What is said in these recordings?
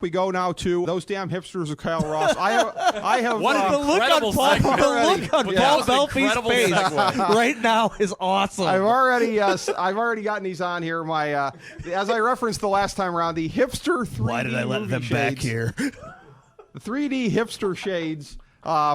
We go now to those damn hipsters of Kyle Ross. I have. What the look on Paul Belfie's face right now is awesome. I've already gotten these on here. My as I referenced the last time around, the hipster 3D. Why did I let them shades, back here? The 3D hipster shades. I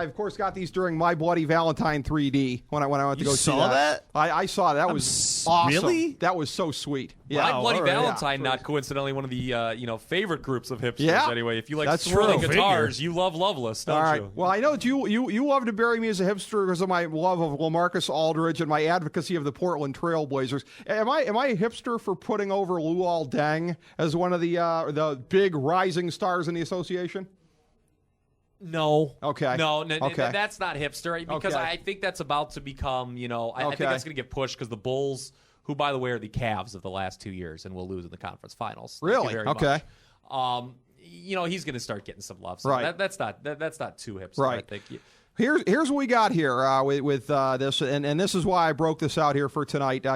of course got these during My Bloody Valentine 3D when I went to go see that. You saw that? I saw that. That was awesome. Really? That was so sweet. Yeah, Yeah. My Bloody Right. Valentine, Yeah. not coincidentally one of the favorite groups of hipsters. Yeah. Anyway, if you like That's swirling true. guitars, you love Loveless, don't All right. you? Well, I know that you love to bury me as a hipster because of my love of LaMarcus Aldridge and my advocacy of the Portland Trailblazers. Am I a hipster for putting over Luol Deng as one of the big rising stars in the association? No. Okay. No, Okay. that's not hipster because Okay. I think that's about to become, I think that's going to get pushed because the Bulls, who, by the way, are the Cavs of the last 2 years and will lose in the conference finals. Thank Really? you very Okay. much. He's going to start getting some love. So Right. that's not too hipster, Right. I think. Here's what we got here with this, and this is why I broke this out here for tonight.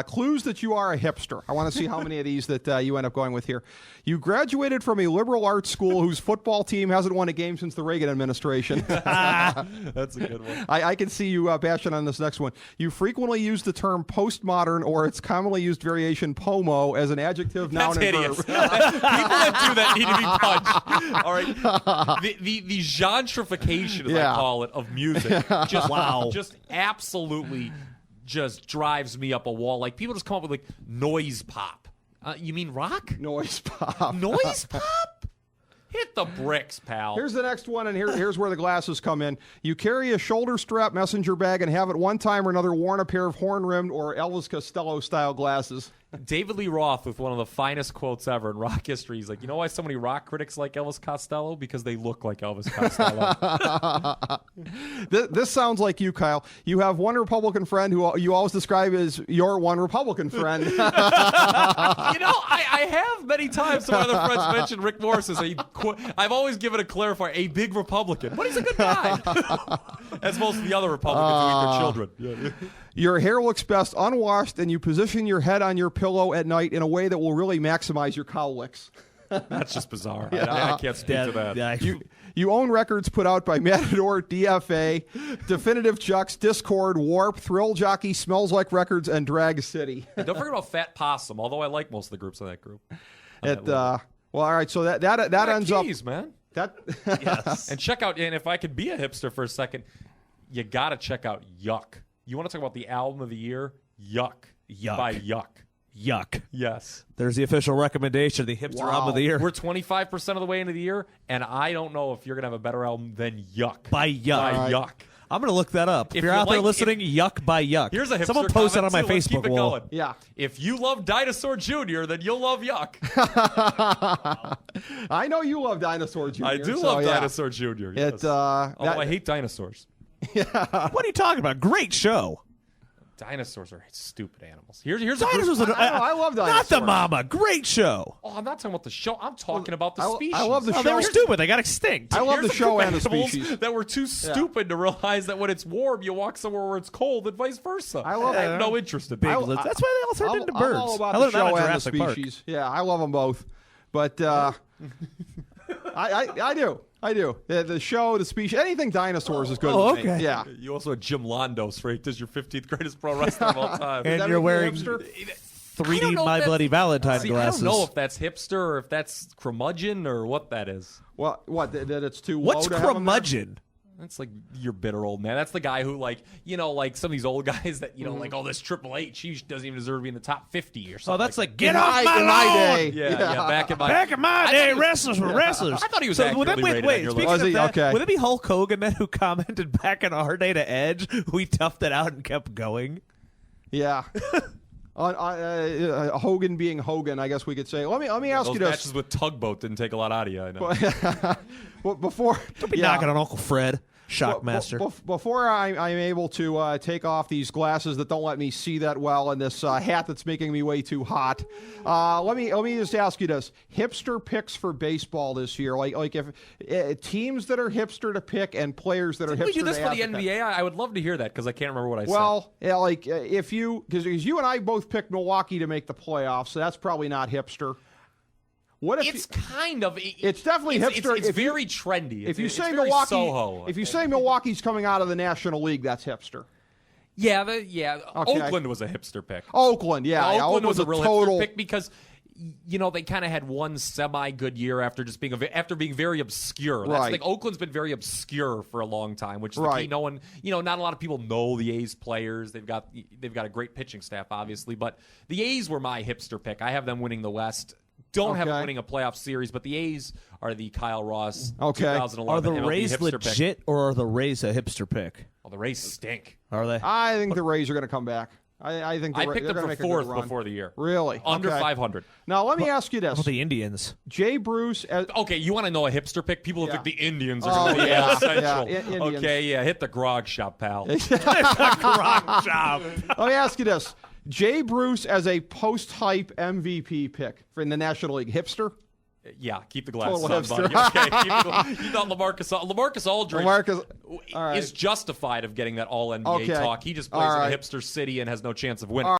Clues that you are a hipster. I want to see how many of these that you end up going with here. You graduated from a liberal arts school whose football team hasn't won a game since the Reagan administration. That's a good one. I can see you bashing on this next one. You frequently use the term postmodern or its commonly used variation pomo as an adjective, noun, That's and hideous. verb. People that do that need to be punched. All right. The gentrification, as I call it, of music, just absolutely just drives me up a wall. Like people just come up with like noise pop. You mean rock? Noise pop. Noise pop? Hit the bricks, pal. Here's the next one, and here's where the glasses come in. You carry a shoulder strap messenger bag and have at one time or another worn a pair of horn-rimmed or Elvis Costello-style glasses. David Lee Roth with one of the finest quotes ever in rock history. He's like, you know why so many rock critics like Elvis Costello? Because they look like Elvis Costello. This sounds like you, Kyle. You have one Republican friend who you always describe as your one Republican friend. I have many times. Some other friends mentioned Rick Morris as I've always given a clarifier, a big Republican. But he's a good guy. As most of the other Republicans who eat their children. Yeah. Your hair looks best unwashed, and you position your head on your pillow at night in a way that will really maximize your cowlicks. That's just bizarre. I can't speak to that. Yeah. You own records put out by Matador, DFA, Definitive Chucks, Discord, Warp, Thrill Jockey, Smells Like Records, and Drag City. Don't forget about Fat Possum, although I like most of the groups in that group. Well, all right, so that ends keys, up... man. Yes. And check out, and if I could be a hipster for a second, you got to check out Yuck. You want to talk about the album of the year? Yuck. Yuck. By Yuck. Yuck. Yes. There's the official recommendation, the hipster album of the year. We're 25% of the way into the year, and I don't know if you're going to have a better album than Yuck. By Yuck. By Yuck. I'm going to look that up. If you're out there listening, Yuck by Yuck. Here's a hipster Someone post it on my comment, too. Let's Facebook keep it wall. going. Yeah. If you love Dinosaur Jr., then you'll love Yuck. I know you love Dinosaur Jr. I do love Dinosaur Jr. Yes. Although I hate dinosaurs. What are you talking about? Great show. Dinosaurs are stupid animals. Here's Dinosaurs. I love dinosaurs. Not the mama. Great show. Oh, I'm not talking about the show. I'm talking about the species. I love the show. They were stupid. They got extinct. I love Here's the show and the animals species. that were too stupid to realize that when it's warm, you walk somewhere where it's cold, and vice versa. I love have no interest in That's big. why they all turned into birds. I'm all about I the learned that on show and the Jurassic Park. species. Yeah, I love them both. But I do. The show, the species, anything dinosaurs is good Oh, with me. okay. Yeah. You also had Jim Londos ranked as your 15th greatest pro wrestler of all time. And that you're make wearing me a hipster? 3D My Bloody Valentine See, glasses. I don't know if that's hipster or if that's curmudgeon or what that is. What? That it's too What's low to have 'em there? curmudgeon? That's like your bitter old man. That's the guy who, like some of these old guys that, like, oh, this Triple H, he doesn't even deserve to be in the top 50 or something. Oh, that's like, In get off my lawn! day. Yeah, back in my Back in my day, wrestlers were wrestlers. I thought he was so accurately rated on your speaking list. of that, Okay. would it be Hulk Hogan then who commented back in our day to Edge? We toughed it out and kept going. Yeah. Hogan being Hogan, I guess we could say. Let me ask Those you this. matches with Tugboat didn't take a lot out of you, I know. Well, before Don't be knocking on Uncle Fred, Shockmaster. Before I'm able to take off these glasses that don't let me see that well and this hat that's making me way too hot, let me just ask you this: hipster picks for baseball this year, like if teams that are hipster to pick and players that are hipster. We do this to for the have to pick. NBA. I would love to hear that because I can't remember what I said. Well, yeah, if you because you and I both picked Milwaukee to make the playoffs, so that's probably not hipster. What if it's kind of. It's definitely hipster. It's very trendy. If you say very Milwaukee, Soho, if you say Milwaukee's coming out of the National League, that's hipster. Yeah. Okay. Oakland was a hipster pick. Oakland, yeah. Oakland was a real total hipster pick because, they kind of had one semi-good year after just being being very obscure. That's Right. the thing. Oakland's been very obscure for a long time, which is the Right. key. No one, not a lot of people know the A's players. They've got a great pitching staff, obviously, but the A's were my hipster pick. I have them winning the West. Don't have them winning a playoff series, but the A's are the Kyle Ross 2011 Are the MLB Rays hipster legit, pick. or are the Rays a hipster pick? Well, the Rays stink. Are they? I think the Rays are going to come back. I think I picked they're them gonna for make a good fourth run. before the year. Really? Under Okay. 500. Now, let me ask you How this. about the Indians? Jay Bruce. Okay, you want to know a hipster pick? People Yeah. think the Indians are Oh, going to be yeah. essential. Yeah, Indians. Okay, yeah, hit the grog shop, pal. Rock job. Let me ask you this. Jay Bruce as a post-hype MVP pick in the National League. Hipster? Yeah, keep the glasses Total on, hipster. buddy. Okay, you thought Lamarcus Aldridge All right. is justified of getting that All-NBA Okay. talk. He just plays All in right. a hipster city and has no chance of winning. All